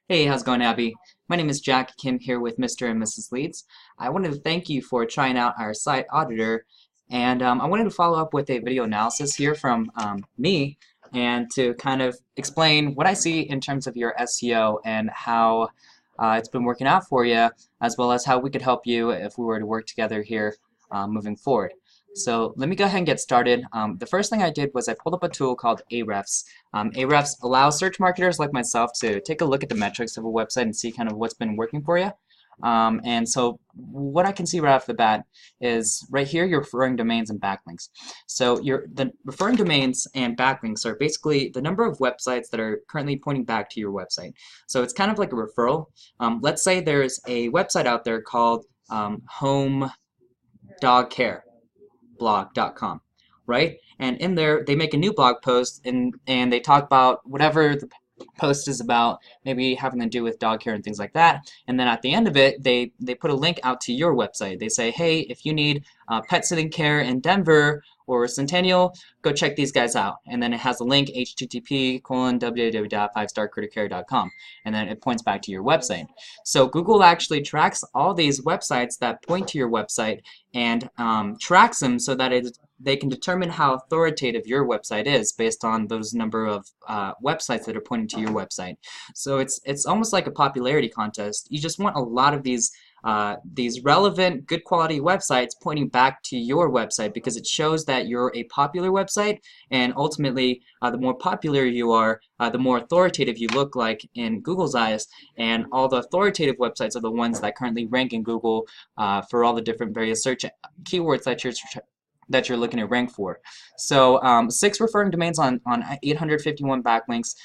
Hey, how's it going, Abby? My name is Jack Kim here with Mr. and Mrs. Leeds. I wanted to thank you for trying out our site auditor, and I wanted to follow up with a video analysis here from me and to kind of explain what I see in terms of your SEO and how it's been working out for you, as well as how we could help you if we were to work together here moving forward. So let me go ahead and get started. The first thing I did was I pulled up a tool called Ahrefs. Ahrefs allows search marketers like myself to take a look at the metrics of a website and see kind of what's been working for you. And so what I can see right off the bat is right here your referring domains and backlinks. So the referring domains and backlinks are basically the number of websites that are currently pointing back to your website. So it's kind of like a referral. Let's say there's a website out there called Home Dog Care blog.com, right? And in there, they make a new blog post and they talk about whatever the post is about, maybe having to do with dog care and things like that. And then at the end of it, they put a link out to your website. They say, hey, if you need pet sitting care in Denver or Centennial, go check these guys out. And then it has a link, http://www.5starcriticare.com. And then it points back to your website. So Google actually tracks all these websites that point to your website and tracks them so that they can determine how authoritative your website is based on those number of websites that are pointing to your website. So it's almost like a popularity contest. You just want a lot of these relevant, good quality websites pointing back to your website because it shows that you're a popular website, and ultimately, the more popular you are, the more authoritative you look like in Google's eyes, and all the authoritative websites are the ones that currently rank in Google for all the different various search keywords that you're looking to rank for. So 6 referring domains on 851 backlinks.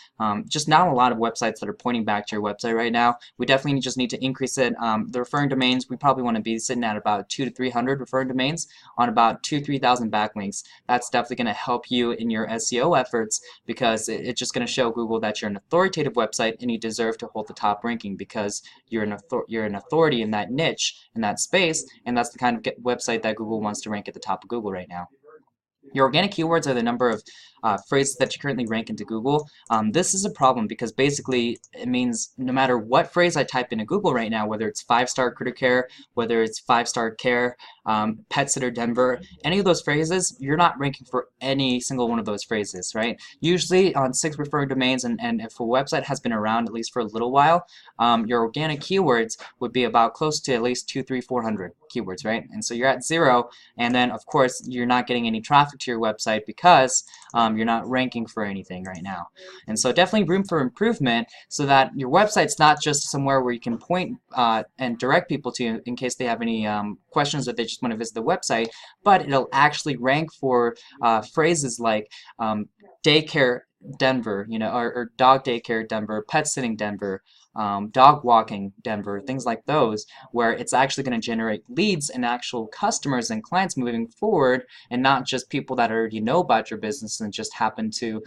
Just not a lot of websites that are pointing back to your website right now. We definitely just need to increase it. The referring domains, we probably want to be sitting at about 200 to 300 referring domains on about 2,000 to 3,000 backlinks. That's definitely going to help you in your SEO efforts because it's just going to show Google that you're an authoritative website and you deserve to hold the top ranking because you're an authority in that niche, in that space, and that's the kind of website that Google wants to rank at the top of Google right now. Your organic keywords are the number of phrases that you currently rank into Google. This is a problem because basically it means no matter what phrase I type into Google right now, whether it's 5-star critter care, whether it's 5-star care, pet sitter Denver, any of those phrases, you're not ranking for any single one of those phrases, right? Usually on 6 referring domains, and if a website has been around at least for a little while, your organic keywords would be about close to at least 200, 300, 400 keywords, right? And so you're at 0, and then of course you're not getting any traffic to your website because you're not ranking for anything right now. And so definitely room for improvement so that your website's not just somewhere where you can point and direct people to in case they have any questions or they just want to visit the website, but it'll actually rank for phrases like daycare Denver, or dog daycare Denver, pet sitting Denver, dog walking Denver, things like those, where it's actually going to generate leads and actual customers and clients moving forward, and not just people that already know about your business and just happen to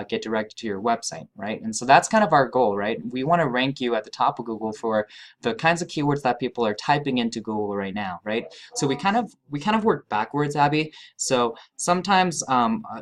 get directed to your website, right? And so that's kind of our goal, right? We want to rank you at the top of Google for the kinds of keywords that people are typing into Google right now, right? So we kind of work backwards, Abby. So sometimes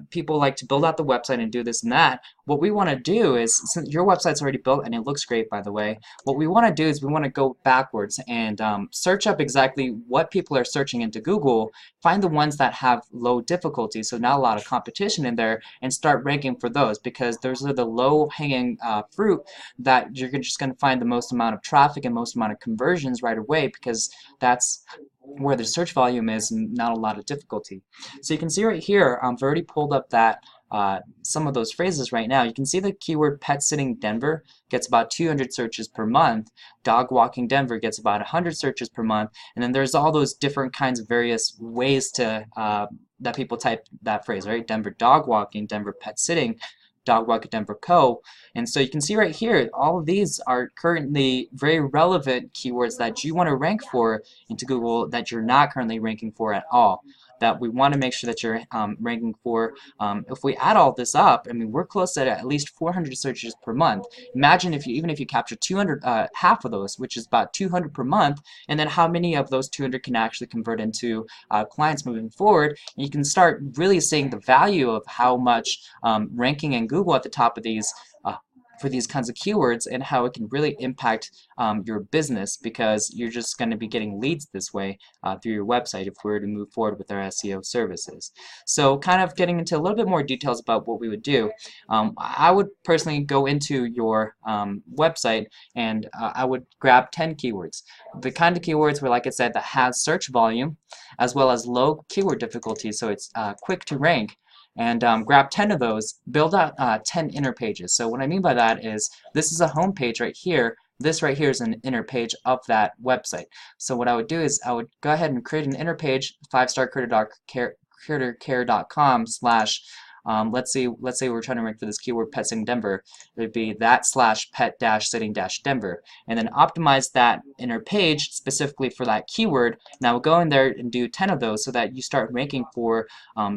people like to build out the website and do this and that. What we want to do is, since your website's already built and it looks great, by the way, what we want to do is we want to go backwards and search up exactly what people are searching into Google, find the ones that have low difficulty, so not a lot of competition in there, and start ranking for those because those are the low-hanging fruit that you're just going to find the most amount of traffic and most amount of conversions right away because that's where the search volume is and not a lot of difficulty. So you can see right here, I've already pulled up that some of those phrases right now. You can see the keyword pet sitting Denver gets about 200 searches per month. Dog walking Denver gets about 100 searches per month. And then there's all those different kinds of various ways to that people type that phrase, right? Denver dog walking, Denver pet sitting, Dog walk at Denver Co. And so you can see right here, all of these are currently very relevant keywords that you want to rank for into Google that you're not currently ranking for at all. That we want to make sure that you're ranking for. If we add all this up, I mean, we're close at least 400 searches per month. Imagine even if you capture 200, half of those, which is about 200 per month, and then how many of those 200 can actually convert into clients moving forward. And you can start really seeing the value of how much ranking in Google at the top of these for these kinds of keywords and how it can really impact your business, because you're just going to be getting leads this way through your website if we were to move forward with our SEO services. So kind of getting into a little bit more details about what we would do, I would personally go into your website and I would grab 10 keywords. The kind of keywords were, like I said, that has search volume as well as low keyword difficulty, so it's quick to rank. And grab 10 of those, build out 10 inner pages. So what I mean by that is, this is a home page right here. This right here is an inner page of that website. So what I would do is I would go ahead and create an inner page, 5starcritter.com slash let's say we're trying to rank for this keyword pet sitting Denver. It would be that slash pet dash sitting dash Denver, and then optimize that inner page specifically for that keyword. Now go in there and do 10 of those so that you start ranking for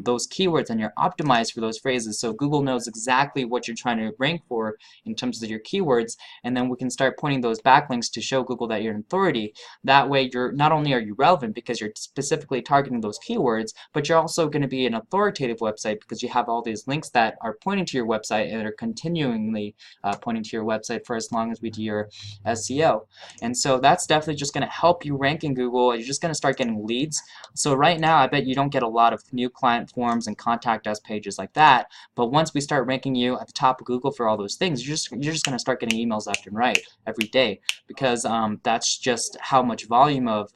those keywords and you're optimized for those phrases, so Google knows exactly what you're trying to rank for in terms of your keywords, and then we can start pointing those backlinks to show Google that you're an authority. That way you're not only are you relevant because you're specifically targeting those keywords, but you're also going to be an authoritative website because you have all these links that are pointing to your website and are continually pointing to your website for as long as we do your SEO. And so that's definitely just going to help you rank in Google. You're just going to start getting leads. So right now I bet you don't get a lot of new client forms and contact us pages like that, but once we start ranking you at the top of Google for all those things, you're just going to start getting emails left and right every day, because that's just how much volume of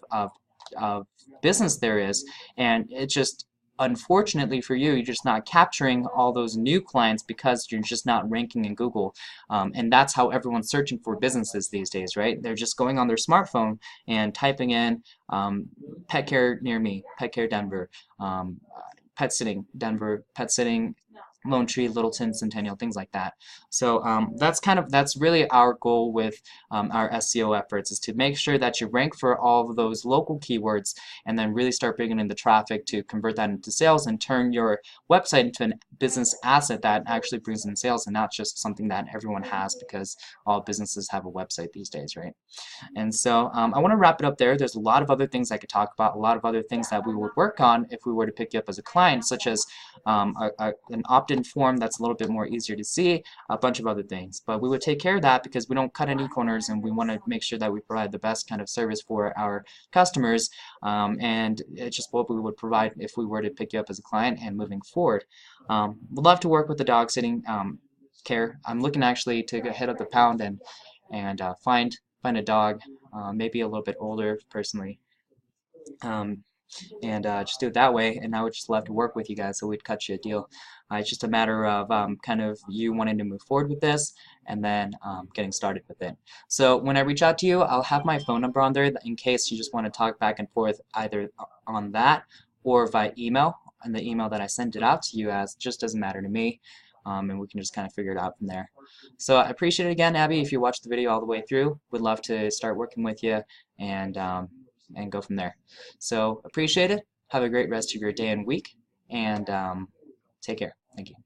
business there is. And it just, unfortunately for you, you're just not capturing all those new clients because you're just not ranking in Google. And that's how everyone's searching for businesses these days, right? They're just going on their smartphone and typing in pet care near me, pet care Denver, pet sitting Denver, pet sitting Lone Tree, Littleton, Centennial, things like that. So that's really our goal with our SEO efforts, is to make sure that you rank for all of those local keywords and then really start bringing in the traffic to convert that into sales and turn your website into a business asset that actually brings in sales and not just something that everyone has, because all businesses have a website these days, right? And so I want to wrap it up there. There's a lot of other things I could talk about, a lot of other things that we would work on if we were to pick you up as a client, such as an opt-in form that's a little bit more easier to see, a bunch of other things. But we would take care of that because we don't cut any corners and we want to make sure that we provide the best kind of service for our customers. And it's just what we would provide if we were to pick you up as a client and moving forward. We'd love to work with the dog sitting care. I'm looking actually to head up the pound and find a dog, maybe a little bit older personally, and just do it that way, and I would just love to work with you guys, so we'd cut you a deal. It's just a matter of kind of you wanting to move forward with this and then getting started with it. So when I reach out to you, I'll have my phone number on there in case you just want to talk back and forth either on that or via email, and the email that I sent it out to you as just doesn't matter to me. And we can just kind of figure it out from there. So I appreciate it again, Abby, if you watched the video all the way through. Would love to start working with you and go from there. So appreciate it. Have a great rest of your day and week, and take care. Thank you.